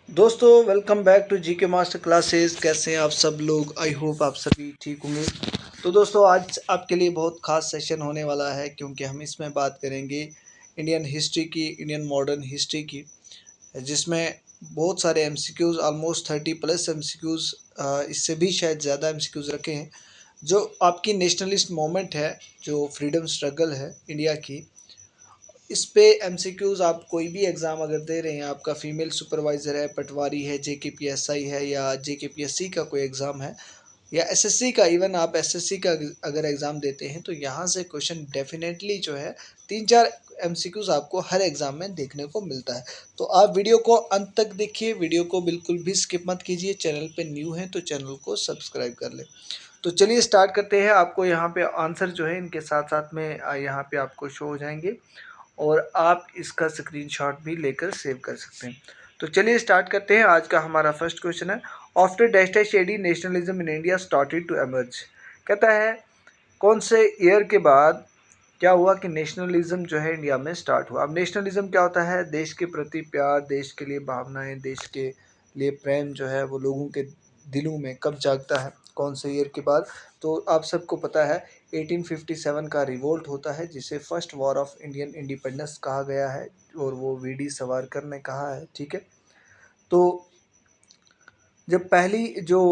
दोस्तों welcome back to GK master classes. कैसे हैं आप सब लोग? आई होप आप सभी ठीक होंगे। तो दोस्तों आज आपके लिए बहुत ख़ास सेशन होने वाला है, क्योंकि हम इसमें बात करेंगे इंडियन हिस्ट्री की, इंडियन मॉडर्न हिस्ट्री की, जिसमें बहुत सारे एमसीक्यूज़, ऑलमोस्ट 30+ एमसीक्यूज़, इससे भी शायद ज़्यादा एमसीक्यूज़ रखे हैं। जो आपकी नेशनलिस्ट मोमेंट है, जो फ्रीडम स्ट्रगल है इंडिया की, इस पे एमसीक्यूज़ आप कोई भी एग्ज़ाम अगर दे रहे हैं, आपका फीमेल सुपरवाइज़र है, पटवारी है, जेकेपीएसआई है, या जेकेपीएससी का कोई एग्ज़ाम है, या एसएससी का, इवन आप एसएससी का अगर एग्ज़ाम देते हैं, तो यहाँ से क्वेश्चन डेफिनेटली जो है 3-4 एमसीक्यूज़ आपको हर एग्ज़ाम में देखने को मिलता है। तो आप वीडियो को अंत तक देखिए, वीडियो को बिल्कुल भी स्किप मत कीजिए। चैनल पे न्यू हैं तो चैनल को सब्सक्राइब कर लें। तो चलिए स्टार्ट करते हैं। आपको यहाँ पे आंसर जो है इनके साथ साथ में यहाँ पे आपको शो हो जाएंगे, और आप इसका स्क्रीनशॉट भी लेकर सेव कर सकते हैं। तो चलिए स्टार्ट करते हैं। आज का हमारा फर्स्ट क्वेश्चन है, after dash dash AD nationalism in India started to emerge. कहता है कौन से ईयर के बाद क्या हुआ कि नेशनलिज्म जो है इंडिया में स्टार्ट हुआ। अब नेशनलिज्म क्या होता है? देश के प्रति प्यार, देश के लिए भावनाएं, देश के लिए प्रेम जो है वो लोगों के दिलों में कब जागता है, कौन से ईयर के बाद? तो आप सबको पता है 1857 का रिवोल्ट होता है, जिसे first war of Indian independence कहा गया है, और वो वीडी सावरकर ने कहा है। ठीक है। तो जब पहली जो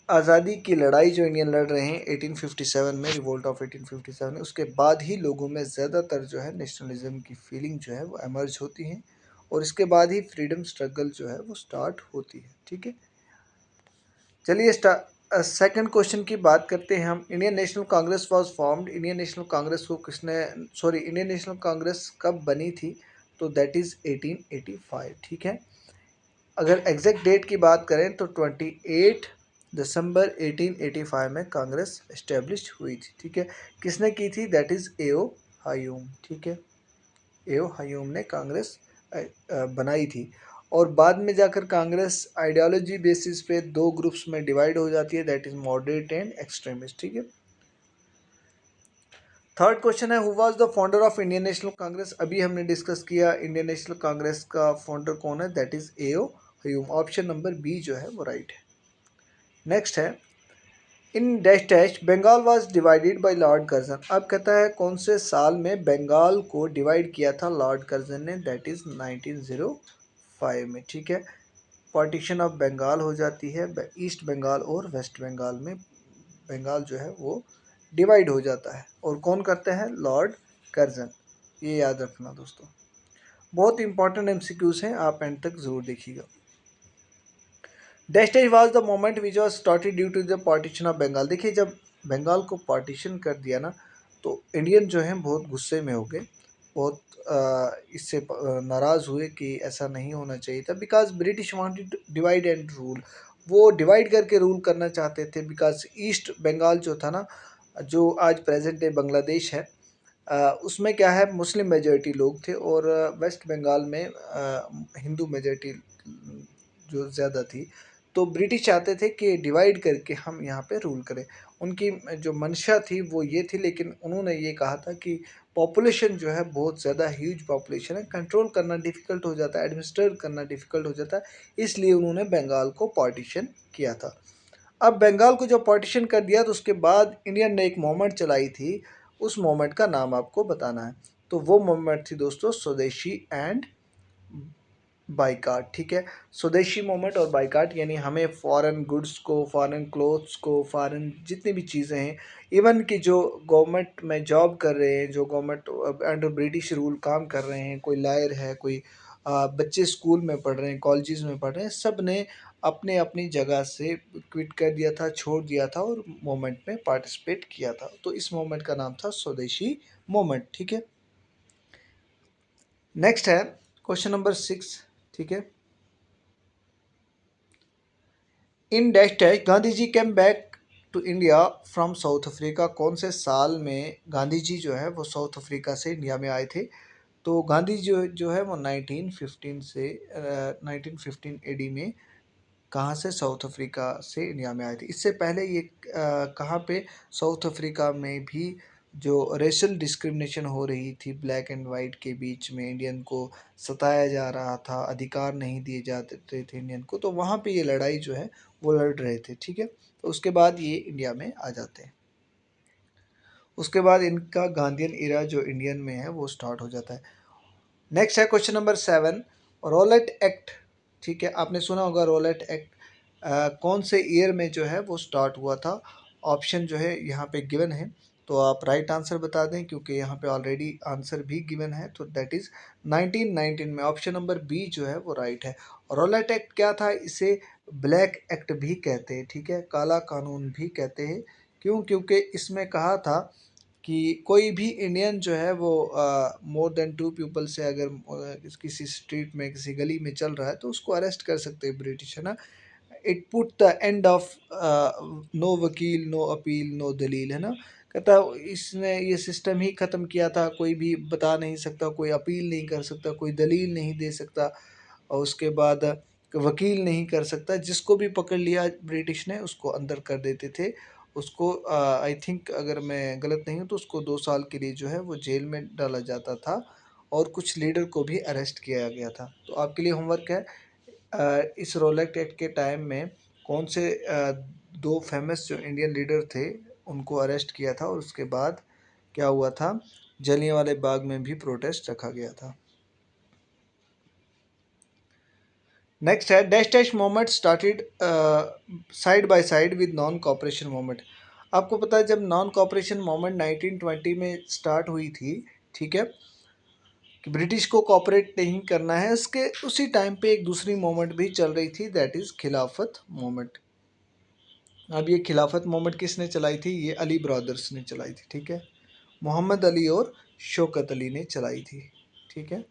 आज़ादी की लड़ाई जो इंडियन लड़ रहे हैं 1857 में, रिवोल्ट ऑफ 1857 में, उसके बाद ही लोगों में ज़्यादातर जो है नेशनलिज्म की फीलिंग जो है वो एमर्ज होती है, और इसके बाद ही फ्रीडम स्ट्रगल जो है वो स्टार्ट होती है। ठीक है। चलिए सेकंड क्वेश्चन की बात करते हैं हम। Indian National Congress was formed. Indian National Congress को किसने, सॉरी, इंडियन नेशनल कांग्रेस कब बनी थी? तो दैट इज़ 1885। ठीक है। अगर एग्जैक्ट डेट की बात करें तो 28 दिसंबर 1885 में कांग्रेस इस्टेब्लिश हुई थी। ठीक है। किसने की थी? दैट इज़ एओ हयूम। ठीक है। एओ हयूम ने कांग्रेस बनाई थी, और बाद में जाकर कांग्रेस आइडियोलॉजी बेसिस पे दो ग्रुप्स में डिवाइड हो जाती है, that is moderate and extremist. ठीक है। थर्ड क्वेश्चन है, who was the founder of Indian National Congress. अभी हमने डिस्कस किया इंडियन नेशनल कांग्रेस का फाउंडर कौन है, that is A O Hume. Option number B जो है वो राइट है। नेक्स्ट है, in dash dash Bengal was divided by Lord Curzon. अब कहता है कौन से साल में बंगाल को डिवाइड किया था लॉर्ड कर्जन ने, दैट इज 1905 में। ठीक है। पार्टीशन ऑफ बंगाल हो जाती है, ईस्ट बंगाल और वेस्ट बंगाल में बंगाल जो है वो डिवाइड हो जाता है, और कौन करते हैं? Lord Curzon. ये याद रखना दोस्तों, बहुत इंपॉर्टेंट एमसीक्यूज हैं, आप एंड तक जरूर देखिएगा। Dash dash was the moment which was started due to the partition of Bengal. देखिए, जब बंगाल को पार्टीशन कर दिया ना, तो इंडियन जो हैं बहुत गुस्से में हो गए, बहुत इससे नाराज़ हुए कि ऐसा नहीं होना चाहिए था, because British wanted to divide and rule. वो डिवाइड करके रूल करना चाहते थे, बिकॉज ईस्ट बंगाल जो था ना, जो आज प्रेजेंट डे बांग्लादेश है, उसमें क्या है, मुस्लिम मेजॉरिटी लोग थे, और वेस्ट बंगाल में हिंदू मेजॉरिटी जो ज़्यादा थी। तो ब्रिटिश चाहते थे कि डिवाइड करके हम यहाँ पे रूल करें। उनकी जो मंशा थी वो ये थी, लेकिन उन्होंने ये कहा था कि पॉपुलेशन जो है बहुत ज़्यादा ह्यूज पॉपुलेशन है, कंट्रोल करना डिफ़िकल्ट हो जाता है, एडमिनिस्ट्रेट करना डिफ़िकल्ट हो जाता है, इसलिए उन्होंने बंगाल को पार्टीशन किया था। अब बंगाल को जब पार्टीशन कर दिया, तो उसके बाद इंडियन ने एक मूवमेंट चलाई थी, उस मूवमेंट का नाम आपको बताना है। तो वो मूवमेंट थी दोस्तों स्वदेशी एंड बाइकाट। ठीक है। स्वदेशी मूवमेंट और बाइकाट, यानी हमें फॉरेन गुड्स को, फॉरेन क्लोथ्स को, फॉरेन जितनी भी चीज़ें हैं, इवन कि जो गवर्नमेंट में जॉब कर रहे हैं, जो गवर्नमेंट अंडर ब्रिटिश रूल काम कर रहे हैं, कोई लॉयर है, कोई बच्चे स्कूल में पढ़ रहे हैं, कॉलेजेस में पढ़ रहे हैं, सब ने अपने अपनी जगह से क्विट कर दिया था, छोड़ दिया था, और मूवमेंट में पार्टिसिपेट किया था। तो इस मूवमेंट का नाम था स्वदेशी मूवमेंट। ठीक है। नेक्स्ट है क्वेश्चन नंबर 6। ठीक है। In dash dash Gandhi ji came back to India from South Africa. कौन से साल में गांधी जी जो है वो साउथ अफ्रीका से इंडिया में आए थे? तो गांधी जो है वो 1915 से 1915 एडी में कहाँ से, साउथ अफ्रीका से इंडिया में आए थे। इससे पहले ये कहाँ पे, साउथ अफ्रीका में भी जो रेशल डिस्क्रिमिनेशन हो रही थी ब्लैक एंड वाइट के बीच में, इंडियन को सताया जा रहा था, अधिकार नहीं दिए जाते थे इंडियन को, तो वहाँ पे ये लड़ाई जो है वो लड़ रहे थे। ठीक है, तो उसके बाद ये इंडिया में आ जाते हैं। उसके बाद इनका गांधीयन इरा जो इंडियन में है वो स्टार्ट हो जाता है। नेक्स्ट है क्वेश्चन नंबर 7, रोलेट एक्ट। ठीक है, आपने सुना होगा रोलेट एक्ट कौन से ईयर में जो है वो स्टार्ट हुआ था। ऑप्शन जो है यहाँ पे गिवन है, तो आप राइट आंसर बता दें क्योंकि यहाँ पे ऑलरेडी आंसर भी गिवन है, तो दैट इज़ 1919 में। ऑप्शन नंबर बी जो है वो राइट है। रोलेट एक्ट क्या था, इसे ब्लैक एक्ट भी कहते हैं। ठीक है, काला कानून भी कहते हैं। क्यों? क्योंकि इसमें कहा था कि कोई भी इंडियन जो है वो मोर देन 2 पीपल से अगर किसी स्ट्रीट में किसी गली में चल रहा है तो उसको अरेस्ट कर सकते हैं ब्रिटिश, है ना। It put the end of no वकील नो अपील नो दलील, है ना। कहता इसने ये सिस्टम ही ख़त्म किया था, कोई भी बता नहीं सकता, कोई अपील नहीं कर सकता, कोई दलील नहीं दे सकता, और उसके बाद वकील नहीं कर सकता। जिसको भी पकड़ लिया ब्रिटिश ने उसको अंदर कर देते थे। उसको आई थिंक अगर मैं गलत नहीं हूँ तो उसको 2 साल के लिए जो है वो जेल में डाला जाता था, और कुछ लीडर को भी अरेस्ट किया गया था। तो आपके लिए होमवर्क है, इस रोलेट एक्ट के टाइम में कौन से दो फेमस जो इंडियन लीडर थे उनको अरेस्ट किया था, और उसके बाद क्या हुआ था, जलियांवाले बाग में भी प्रोटेस्ट रखा गया था। नेक्स्ट है dash dash movement started side by side with non cooperation movement. आपको पता है जब नॉन कॉपरेशन मूवमेंट 1920 में स्टार्ट हुई थी, ठीक है, कि ब्रिटिश को कॉपरेट नहीं करना है, उसके उसी टाइम पे एक दूसरी मूवमेंट भी चल रही थी, दैट इज़ खिलाफत मूवमेंट। अब ये खिलाफत मूवमेंट किसने चलाई थी, ये अली ब्रदर्स ने चलाई थी। ठीक है, मोहम्मद अली और शौकत अली ने चलाई थी। ठीक है,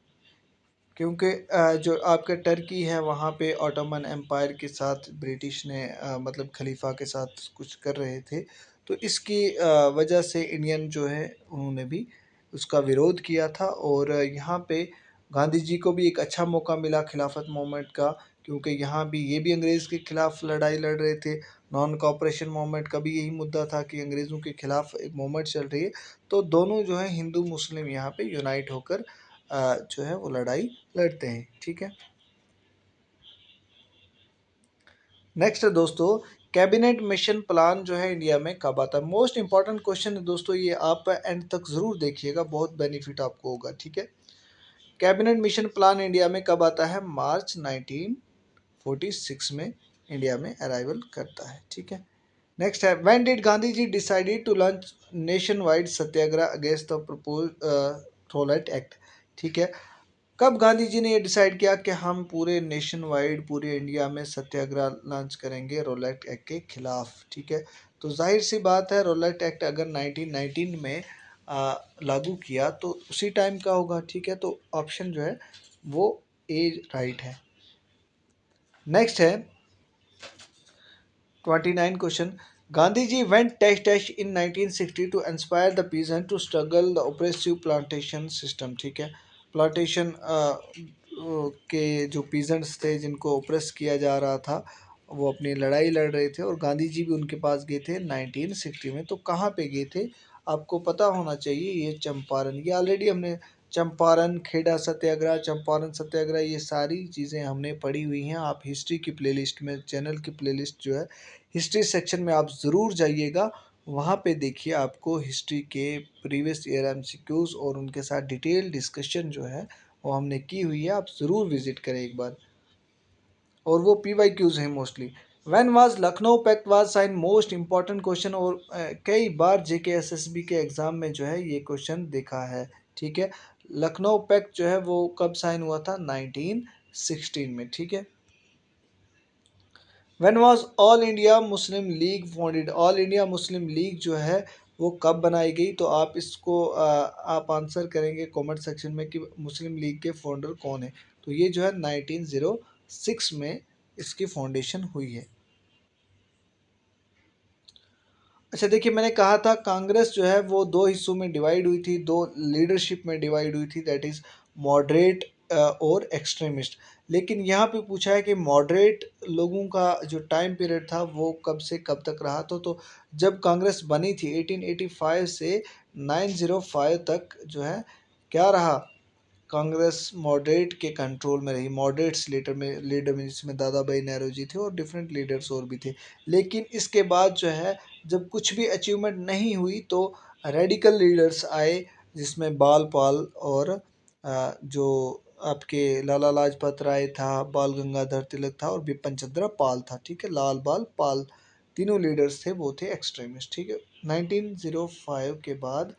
क्योंकि जो आपका टर्की है वहाँ पे ऑटोमन एम्पायर के साथ ब्रिटिश ने मतलब खलीफा के साथ कुछ कर रहे थे, तो इसकी वजह से इंडियन जो है उन्होंने भी उसका विरोध किया था। और यहाँ पे गांधी जी को भी एक अच्छा मौका मिला खिलाफत मूवमेंट का, क्योंकि यहाँ भी ये भी अंग्रेज़ के खिलाफ लड़ाई लड़ रहे थे। नॉन कॉपरेशन मूवमेंट का भी यही मुद्दा था कि अंग्रेज़ों के खिलाफ एक मूवमेंट चल रही है, तो दोनों जो है हिंदू मुस्लिम यहाँ पे यूनाइट होकर जो है वो लड़ाई लड़ते हैं। ठीक है, नेक्स्ट है दोस्तों, कैबिनेट मिशन प्लान जो है इंडिया में कब आता है। मोस्ट इंपॉर्टेंट क्वेश्चन है दोस्तों, ये आप एंड तक ज़रूर देखिएगा, बहुत बेनिफिट आपको होगा। ठीक है, कैबिनेट मिशन प्लान इंडिया में कब आता है, मार्च 1946 में इंडिया में अराइवल करता है। ठीक है, नेक्स्ट है when did Gandhi ji decided to launch nationwide satyagraha against the propose Rowlatt Act. ठीक है, कब गांधी जी ने ये डिसाइड किया कि हम पूरे नेशन वाइड पूरे इंडिया में सत्याग्रह लॉन्च करेंगे रोलेट एक्ट के खिलाफ। ठीक है, तो जाहिर सी बात है रोलेट एक्ट अगर 1919 में लागू किया तो उसी टाइम का होगा। ठीक है, तो ऑप्शन जो है वो ए राइट है। नेक्स्ट है 29 question, Gandhi ji went dash dash in 1960 to inspire the peasant to struggle the oppressive plantation system. ठीक है, प्लांटेशन के जो पीजेंट्स थे जिनको ओप्रेस किया जा रहा था वो अपनी लड़ाई लड़ रहे थे, और गांधी जी भी उनके पास गए थे 1960 में। तो कहाँ पे गए थे आपको पता होना चाहिए, ये चंपारण, ये ऑलरेडी हमने चंपारण खेड़ा सत्याग्रह, चंपारण सत्याग्रह, ये सारी चीज़ें हमने पढ़ी हुई हैं। आप हिस्ट्री की प्लेलिस्ट में, चैनल की प्लेलिस्ट जो है हिस्ट्री सेक्शन में आप ज़रूर जाइएगा, वहाँ पे देखिए आपको हिस्ट्री के प्रीवियस ईयर एमसीक्यूज़ और उनके साथ डिटेल डिस्कशन जो है वो हमने की हुई है, आप ज़रूर विज़िट करें एक बार, और वो PYQs हैं mostly. When was Lucknow pact was sign, most important question, और कई बार JK SSB के एग्ज़ाम में जो है ये क्वेश्चन देखा है। ठीक है, लखनऊ पैक्ट जो है वो कब साइन हुआ था, 1916 में। ठीक है, when was all India Muslim league founded, all India Muslim league जो है वो कब बनाई गई, तो आप इसको आप आंसर करेंगे कमेंट सेक्शन में कि मुस्लिम लीग के फाउंडर कौन है। तो ये जो है 1906 में इसकी फाउंडेशन हुई है। अच्छा देखिए, मैंने कहा था कांग्रेस जो है वो दो हिस्सों में डिवाइड हुई थी, दो लीडरशिप में डिवाइड हुई थी, दैट इज़ मॉडरेट और एक्सट्रीमिस्ट। लेकिन यहाँ पे पूछा है कि मॉडरेट लोगों का जो टाइम पीरियड था वो कब से कब तक रहा, तो जब कांग्रेस बनी थी 1885 से 905 तक जो है क्या रहा, कांग्रेस मॉडरेट के कंट्रोल में रही। मॉडरेट्स लीडर में जिसमें दादा भाई नेहरू जी थे और डिफरेंट लीडर्स और भी थे। लेकिन इसके बाद जो है जब कुछ भी अचीवमेंट नहीं हुई तो रेडिकल लीडर्स आए, जिसमें बाल पाल और जो आपके लाला लाजपत राय था, बाल गंगाधर तिलक था और बिपिन चंद्र पाल था। ठीक है, लाल बाल पाल तीनों लीडर्स थे, वो थे एक्सट्रीमिस्ट। ठीक है, 1905 के बाद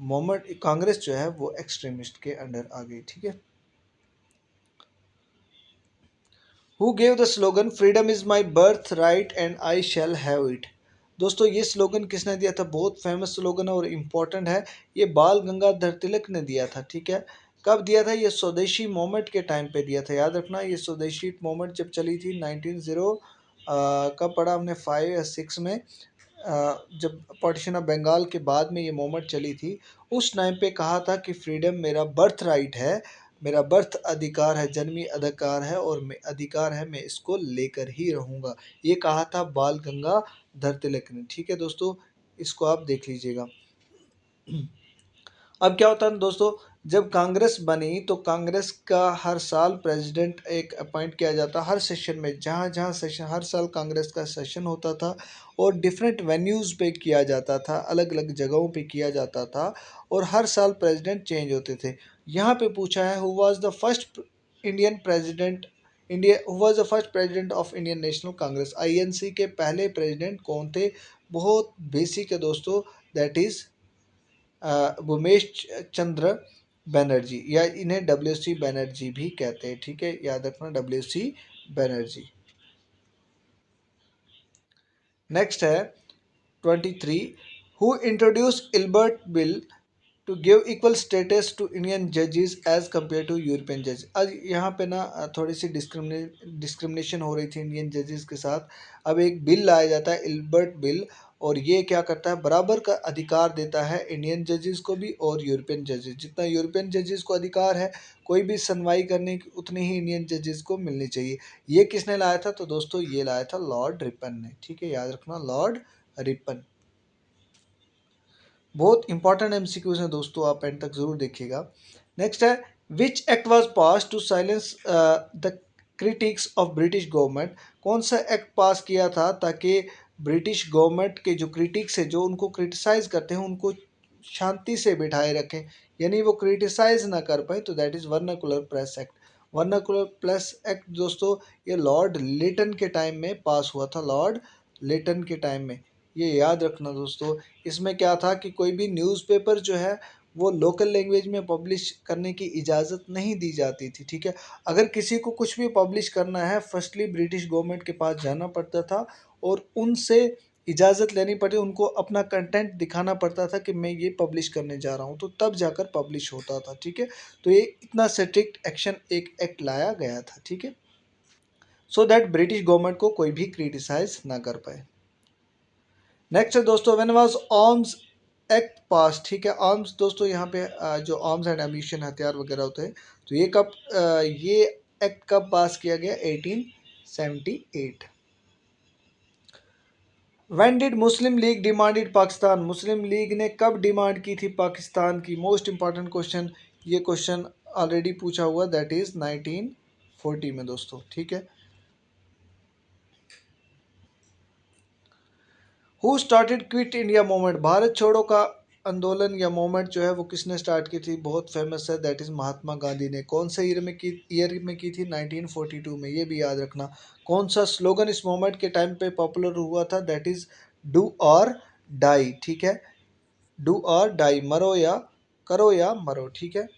मोमेंट कांग्रेस जो है वो एक्सट्रीमिस्ट के अंडर आ गई। ठीक है, who gave the slogan freedom is my birth right and I shall have it. दोस्तों ये स्लोगन किसने दिया था, बहुत फेमस स्लोगन है और इम्पोर्टेंट है, ये बाल गंगाधर तिलक ने दिया था। ठीक है, कब दिया था, ये स्वदेशी मोमेंट के टाइम पे दिया था। याद रखना, ये स्वदेशी मोमेंट जब चली थी 19 कब पढ़ा हमने 5 या 6 में, जब पार्टीशन ऑफ बंगाल के बाद में ये मूवमेंट चली थी, उस टाइम पे कहा था कि फ्रीडम मेरा बर्थ राइट है, मेरा बर्थ अधिकार है, जन्मी अधिकार है और मैं अधिकार है, मैं इसको लेकर ही रहूँगा। ये कहा था बाल गंगाधर तिलक ने। ठीक है दोस्तों, इसको आप देख लीजिएगा। अब क्या होता है ना दोस्तों, जब कांग्रेस बनी तो कांग्रेस का हर साल प्रेसिडेंट एक अपॉइंट किया जाता, हर सेशन में, जहाँ जहाँ सेशन, हर साल कांग्रेस का सेशन होता था और डिफरेंट वेन्यूज़ पे किया जाता था, अलग अलग जगहों पे किया जाता था और हर साल प्रेसिडेंट चेंज होते थे। यहाँ पे पूछा है who was the first Indian president, India who was the first president of Indian National Congress, INC के पहले प्रेसिडेंट कौन थे। बहुत बेसिक है दोस्तों, दैट इज़ उमेश चंद्र बनर्जी, या इन्हें डब्ल्यू सी बनर्जी भी कहते हैं। ठीक है, याद रखना, डब्ल्यू सी बनर्जी। नेक्स्ट है 23, who introduce Ilbert bill to give equal status to Indian जजेस एज कम्पेयर टू यूरोपियन जज। आज यहाँ पे ना थोड़ी सी डिस्क्रिमिनेशन हो रही थी इंडियन जजेस के साथ। अब एक बिल लाया जाता है, इल्बर्ट बिल, और ये क्या करता है, बराबर का अधिकार देता है इंडियन जजेस को भी और यूरोपियन जजेस। जितना यूरोपियन जजेस को अधिकार है कोई भी सुनवाई करने की, उतनी ही इंडियन जजेस को मिलनी चाहिए। ये किसने लाया था, तो दोस्तों ये लाया था लॉर्ड रिपन ने। ठीक है, याद रखना, लॉर्ड रिपन। बहुत इंपॉर्टेंट एमसीक्यूज हैं दोस्तों, आप एंड तक जरूर देखिएगा। नेक्स्ट है, which act was pass to silence the critics of British government. कौन सा एक्ट पास किया था ताकि ब्रिटिश गवर्नमेंट के जो क्रिटिक्स है, जो उनको क्रिटिसाइज करते हैं, उनको शांति से बिठाए रखें, यानी वो क्रिटिसाइज ना कर पाए, तो that is vernacular press act. Vernacular press act दोस्तों ये लॉर्ड लिटन के टाइम में पास हुआ था, लॉर्ड लिटन के टाइम में, ये याद रखना दोस्तों। इसमें क्या था कि कोई भी न्यूज़पेपर जो है वो लोकल लैंग्वेज में पब्लिश करने की इजाज़त नहीं दी जाती थी। ठीक है, अगर किसी को कुछ भी पब्लिश करना है, फर्स्टली ब्रिटिश गवर्नमेंट के पास जाना पड़ता था और उनसे इजाज़त लेनी पड़ती, उनको अपना कंटेंट दिखाना पड़ता था कि मैं ये पब्लिश करने जा रहा हूँ, तो तब जाकर पब्लिश होता था। ठीक है, तो ये इतना स्ट्रिक्ट एक्शन, एक एक्ट लाया गया था। ठीक है, सो दैट ब्रिटिश गवर्नमेंट को कोई भी क्रिटिसाइज ना कर पाए। नेक्स्ट है दोस्तों, व्हेन वाज आर्म्स एक्ट पास। ठीक है, आर्म्स दोस्तों यहाँ पे जो आर्म्स एंड एम्यूनिशन, हथियार वगैरह होते हैं, तो ये कब ये एक्ट कब पास किया गया, 1878। When did Muslim league demanded Pakistan, Muslim league ने कब डिमांड की थी पाकिस्तान की। मोस्ट इंपॉर्टेंट क्वेश्चन, ये क्वेश्चन ऑलरेडी पूछा हुआ, दैट इज 1940 में दोस्तों। ठीक है, who started quit India movement, Bharat छोड़ो का आंदोलन या मूवमेंट जो है वो किसने स्टार्ट की थी, बहुत फेमस है, दैट इज महात्मा गांधी ने। कौन से ईयर में की थी, 1942 में, ये भी याद रखना। कौन सा स्लोगन इस मूवमेंट के टाइम पे पॉपुलर हुआ था, दैट इज डू और डाई। ठीक है, डू और डाई, मरो या करो या मरो। ठीक है,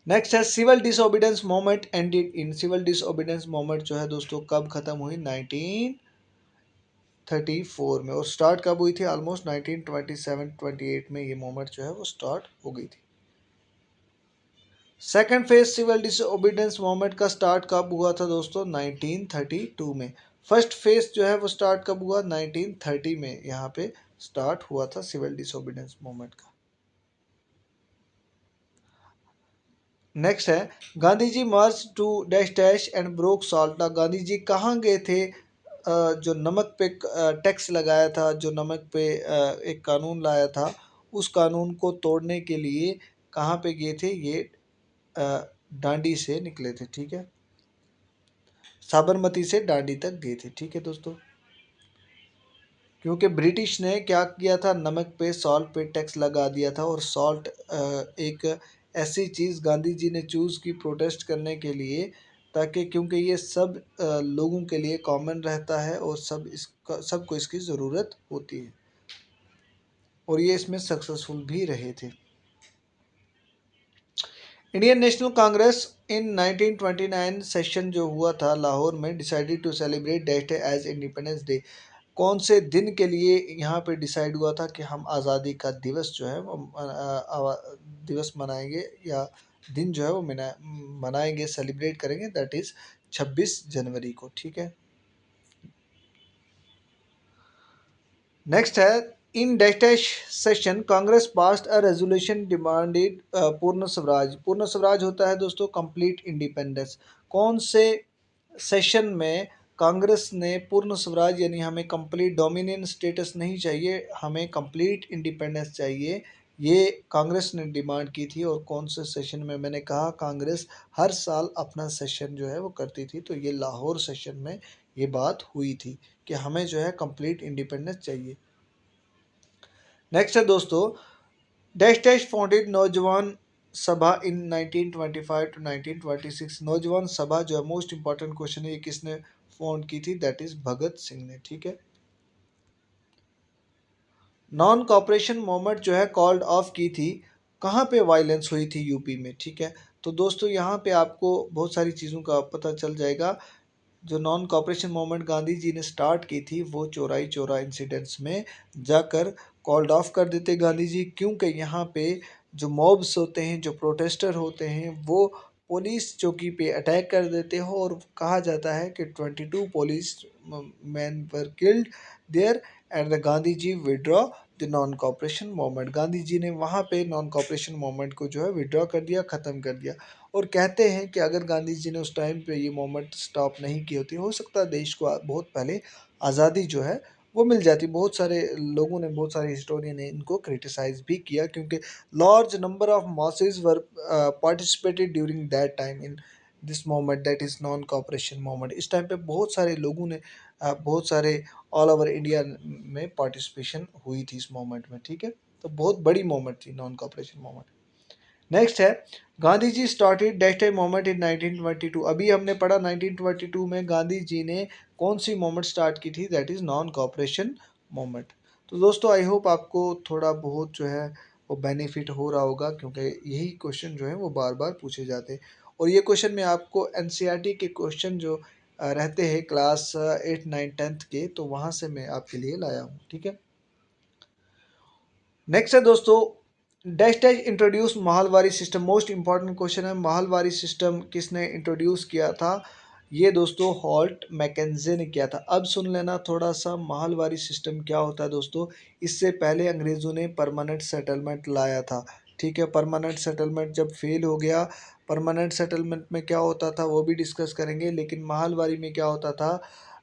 नेक्स्ट है, civil disobedience movement ended in, civil disobedience movement जो है दोस्तों कब खत्म हुई, 1934 में, और स्टार्ट कब हुई थी, ऑलमोस्ट 1927-28 में ये मूवमेंट जो है वो स्टार्ट हो गई थी। Second phase civil disobedience movement का स्टार्ट कब हुआ था दोस्तों, 1932 में। फर्स्ट फेज जो है वो स्टार्ट कब हुआ, 1930 में, यहाँ पे स्टार्ट हुआ था सिविल डिसोबीडेंस मूवमेंट का। नेक्स्ट है Gandhi ji march to dash dash and broke salt. Gandhi ji कहाँ गए थे? जो नमक पे टैक्स लगाया था, जो नमक पे एक कानून लाया था, उस कानून को तोड़ने के लिए कहाँ पे गए थे? ये डांडी से निकले थे, ठीक है, साबरमती से डांडी तक गए थे, ठीक है दोस्तों। क्योंकि ब्रिटिश ने क्या किया था, नमक पे सॉल्ट पे टैक्स लगा दिया था, और सॉल्ट एक ऐसी चीज़ गांधी जी ने चूज़ की प्रोटेस्ट करने के लिए, ताकि क्योंकि ये सब लोगों के लिए कॉमन रहता है और सबको इसकी ज़रूरत होती है, और ये इसमें सक्सेसफुल भी रहे थे। इंडियन नेशनल कांग्रेस इन 1929 सेशन जो हुआ था लाहौर में, decided to celebrate dash day as independence day. कौन से दिन के लिए यहाँ पे डिसाइड हुआ था कि हम आज़ादी का दिवस जो है वो दिवस मनाएंगे, या दिन जो है वो मनाएंगे, सेलिब्रेट करेंगे, दैट इज़ 26 जनवरी को, ठीक है। नेक्स्ट है in dash session Congress past a resolution demanded पूर्ण स्वराज। पूर्ण स्वराज होता है दोस्तों कंप्लीट इंडिपेंडेंस। कौन से सेशन में कांग्रेस ने पूर्ण स्वराज, यानी हमें कंप्लीट डोमिनियन स्टेटस नहीं चाहिए, हमें कंप्लीट इंडिपेंडेंस चाहिए, ये कांग्रेस ने डिमांड की थी? और कौन से सेशन में? मैंने कहा कांग्रेस हर साल अपना सेशन जो है वो करती थी, तो ये लाहौर सेशन में ये बात हुई थी कि हमें जो है कंप्लीट इंडिपेंडेंस चाहिए। नेक्स्ट है दोस्तों डैश डैश फाउंडेड नौजवान सभा इन 1925 टू 1926। नौजवान सभा जो है मोस्ट इंपॉर्टेंट क्वेश्चन है, ये किसने फाउंड की थी? दैट इज भगत सिंह ने, ठीक है। नॉन कॉपरेशन मूवमेंट जो है कॉल्ड ऑफ की थी, कहाँ पे वायलेंस हुई थी? यूपी में, ठीक है। तो दोस्तों यहाँ पे आपको बहुत सारी चीज़ों का पता चल जाएगा। जो non cooperation movement Gandhi ji ने स्टार्ट की थी, वो चौराई चौरा इंसिडेंट्स में जाकर कॉल्ड ऑफ कर देते गांधी जी, क्योंकि यहाँ पे जो मॉब्स होते हैं, जो प्रोटेस्टर होते हैं, वो पुलिस चौकी पे अटैक कर देते हो, और कहा जाता है कि 22 police man were killed there and the Gandhi ji withdraw the non cooperation movement. Gandhi ji ने वहाँ पे नॉन कॉपरेशन मूवमेंट को जो है विड्रॉ कर दिया, ख़त्म कर दिया। और कहते हैं कि अगर गांधी जी ने उस टाइम पे ये मूवमेंट स्टॉप नहीं की होती, हो सकता है देश को बहुत पहले आज़ादी जो है वो मिल जाती। बहुत सारे लोगों ने, बहुत सारे हिस्टोरियन ने इनको क्रिटिसाइज भी किया, क्योंकि large number of masses were participated during that time in this movement, that is non cooperation movement. इस टाइम पे बहुत सारे लोगों ने बहुत सारे ऑल ओवर इंडिया में पार्टिसिपेशन हुई थी इस मूवमेंट में, ठीक है। तो बहुत बड़ी मूवमेंट थी नॉन कॉपरेशन मूवमेंट। नेक्स्ट है Gandhi ji started dash time movement in 1922। अभी हमने पढ़ा 1922 में गांधी जी ने कौन सी मूवमेंट स्टार्ट की थी? That is non cooperation movement. तो दोस्तों आई होप आपको थोड़ा बहुत जो है वो बेनिफिट हो रहा होगा, क्योंकि यही क्वेश्चन जो है वो बार बार पूछे जाते हैं, और ये क्वेश्चन में आपको एनसीईआरटी के क्वेश्चन जो रहते हैं क्लास 8 9 10th के, तो वहाँ से मैं आपके लिए लाया हूँ, ठीक है। नेक्स्ट है दोस्तों dash dash introduce Mahalwari system. Most important question है, महलवारी सिस्टम किसने इंट्रोड्यूस किया था? ये दोस्तों हॉल्ट मैकेंजे ने किया था। अब सुन लेना थोड़ा सा, महलवारी सिस्टम क्या होता है दोस्तों। इससे पहले अंग्रेज़ों ने परमानेंट सेटलमेंट लाया था, ठीक है। परमानेंट सेटलमेंट जब फेल हो गया, परमानेंट सेटलमेंट में क्या होता था वो भी डिस्कस करेंगे, लेकिन महलवारी में क्या होता था,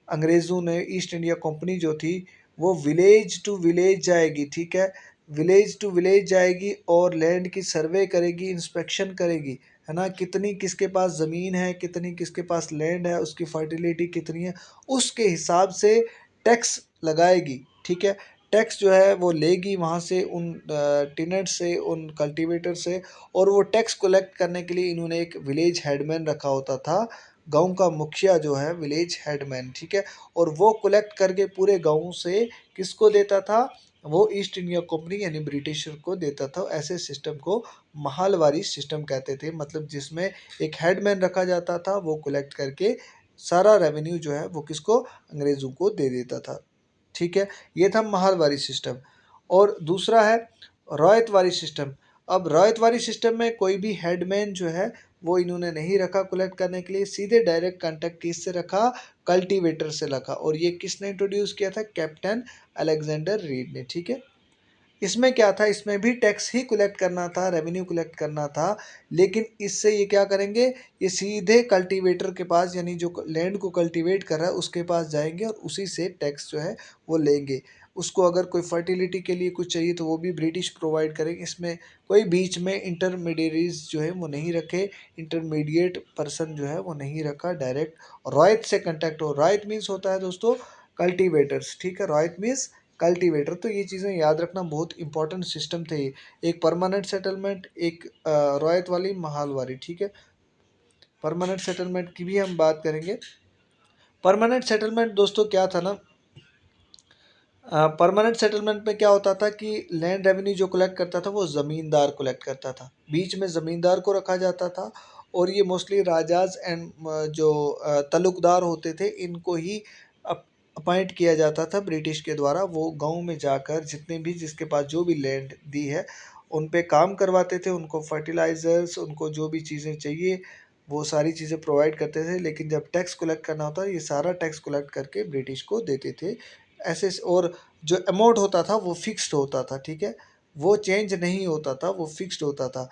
अंग्रेज़ों ने, ईस्ट इंडिया कंपनी जो थी, वो विलेज टू विलेज जाएगी, ठीक है, विलेज टू विलेज जाएगी और लैंड की सर्वे करेगी, इंस्पेक्शन करेगी, है ना, कितनी किसके पास ज़मीन है, कितनी किसके पास लैंड है, उसकी फर्टिलिटी कितनी है, उसके हिसाब से टैक्स लगाएगी, ठीक है। टैक्स जो है वो लेगी वहाँ से, उन टेनेंट से, उन कल्टीवेटर से, और वो टैक्स कलेक्ट करने के लिए इन्होंने एक विलेज हेडमैन रखा होता था। गांव का मुखिया जो है विलेज हेडमैन, ठीक है। और वो कलेक्ट करके पूरे गांव से किसको देता था? वो ईस्ट इंडिया कंपनी यानी ब्रिटिशर को देता था। ऐसे सिस्टम को महलवारी सिस्टम कहते थे, मतलब जिसमें एक हेडमैन रखा जाता था, वो कलेक्ट करके सारा रेवेन्यू जो है वो किसको? अंग्रेज़ों को दे देता था, ठीक है। ये था महलवारी सिस्टम। और दूसरा है रॉयतवारी सिस्टम। अब रॉयतवारी सिस्टम में कोई भी हेडमैन जो है वो इन्होंने नहीं रखा कलेक्ट करने के लिए, सीधे डायरेक्ट कांटेक्ट किससे रखा? कल्टीवेटर से रखा। और ये किसने इंट्रोड्यूस किया था? कैप्टन अलेक्जेंडर रीड ने, ठीक है। इसमें क्या था, इसमें भी टैक्स ही कलेक्ट करना था, रेवेन्यू कलेक्ट करना था, लेकिन इससे ये क्या करेंगे, ये सीधे कल्टीवेटर के पास, यानी जो लैंड को कल्टीवेट कर रहा है उसके पास जाएंगे और उसी से टैक्स जो है वो लेंगे। उसको अगर कोई फर्टिलिटी के लिए कुछ चाहिए तो वो भी ब्रिटिश प्रोवाइड करेंगे। इसमें कोई बीच में इंटरमीडियरीज जो है वो नहीं रखे, इंटरमीडिएट पर्सन जो है वो नहीं रखा, डायरेक्ट रॉयत से कंटेक्ट हो। रॉयत मीन्स होता है दोस्तों कल्टीवेटर्स, ठीक है, रॉयत मीन्स कल्टीवेटर। तो ये चीज़ें याद रखना, बहुत इंपॉर्टेंट सिस्टम थे ये। एक परमानेंट सेटलमेंट, एक रॉयत वाली, महालवारी, ठीक है। परमानेंट सेटलमेंट की भी हम बात करेंगे। परमानेंट सेटलमेंट दोस्तों क्या था ना, परमानेंट सेटलमेंट में क्या होता था कि लैंड रेवेन्यू जो कलेक्ट करता था वो ज़मींदार कलेक्ट करता था, बीच में ज़मींदार को रखा जाता था। और ये मोस्टली राजाज एंड जो तलुकदार होते थे इनको ही अपॉइंट किया जाता था ब्रिटिश के द्वारा। वो गांव में जाकर जितने भी, जिसके पास जो भी लैंड दी है उन पे काम करवाते थे, उनको फर्टिलाइज़र्स, उनको जो भी चीज़ें चाहिए वो सारी चीज़ें प्रोवाइड करते थे। लेकिन जब टैक्स कलेक्ट करना होता ये सारा टैक्स कलेक्ट करके ब्रिटिश को देते थे। ऐसे और जो अमाउंट होता था वो फिक्स्ड होता था, ठीक है, वो चेंज नहीं होता था, वो फिक्स्ड होता था।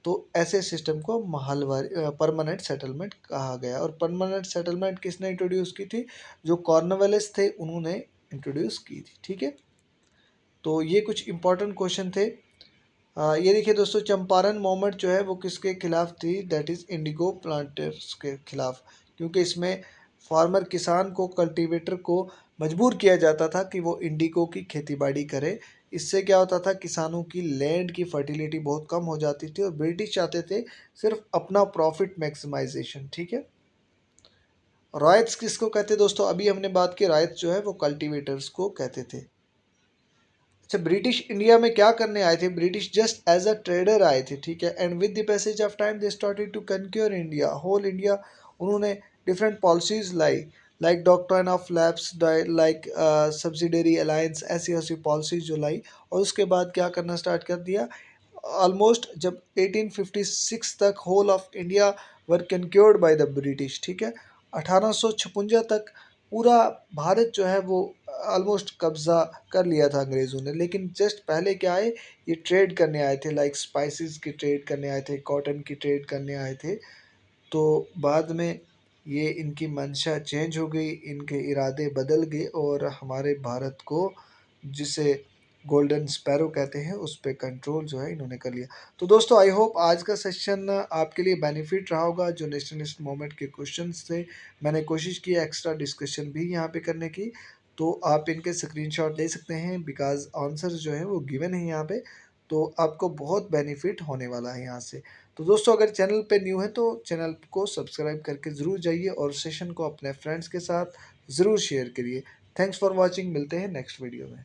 तो ऐसे सिस्टम को महलवारी परमानेंट सेटलमेंट कहा गया। और परमानेंट सेटलमेंट किसने इंट्रोड्यूस की थी, जो कॉर्नवालिस थे उन्होंने इंट्रोड्यूस की थी, ठीक है। तो ये कुछ इंपॉर्टेंट क्वेश्चन थे। ये देखिए दोस्तों, चंपारण मूवमेंट जो है वो किसके खिलाफ थी, दैट इज़ इंडिगो प्लांटर्स के खिलाफ। क्योंकि इसमें फार्मर, किसान को, कल्टीवेटर को मजबूर किया जाता था कि वो इंडिगो की खेतीबाड़ी करे। इससे क्या होता था, किसानों की लैंड की फर्टिलिटी बहुत कम हो जाती थी और ब्रिटिश चाहते थे सिर्फ अपना प्रॉफिट मैक्सिमाइजेशन, ठीक है। रॉयट्स किसको कहते दोस्तों, अभी हमने बात की, रॉयट्स जो है वो कल्टीवेटर्स को कहते थे। अच्छा, ब्रिटिश इंडिया में क्या करने आए थे, British just as a trader आए थे, ठीक है। And with the passage of time they started to conquer India, whole India. उन्होंने डिफरेंट पॉलिसीज लाई, like doctrine of lapse, like subsidiary alliance, ऐसी ऐसी पॉलिसीज जो लाई। और उसके बाद क्या करना स्टार्ट कर दिया, ऑलमोस्ट जब 1856 तक whole of India were conquered by the British, ठीक है। 1856 तक पूरा भारत जो है वो ऑलमोस्ट कब्जा कर लिया था अंग्रेज़ों ने। लेकिन जस्ट पहले क्या आए, ये ट्रेड करने आए थे, लाइक स्पाइसेस की ट्रेड करने आए थे, कॉटन की ट्रेड करने आए थे। तो बाद में ये इनकी मंशा चेंज हो गई, इनके इरादे बदल गए और हमारे भारत को, जिसे गोल्डन स्पैरो कहते हैं, उस पे कंट्रोल जो है इन्होंने कर लिया। तो दोस्तों आई होप आज का सेशन आपके लिए बेनिफिट रहा होगा। जो नेशनलिस्ट मूवमेंट के क्वेश्चंस थे, मैंने कोशिश की एक्स्ट्रा डिस्कशन भी यहाँ पे करने की, तो आप इनके स्क्रीनशॉट ले सकते हैं, बिकॉज आंसर जो है वो गिवन है यहाँ पे। तो आपको बहुत बेनिफिट होने वाला है यहाँ से। तो दोस्तों अगर चैनल पे न्यू है तो चैनल को सब्सक्राइब करके ज़रूर जाइए और सेशन को अपने फ्रेंड्स के साथ ज़रूर शेयर करिए। थैंक्स फॉर वॉचिंग, मिलते हैं नेक्स्ट वीडियो में।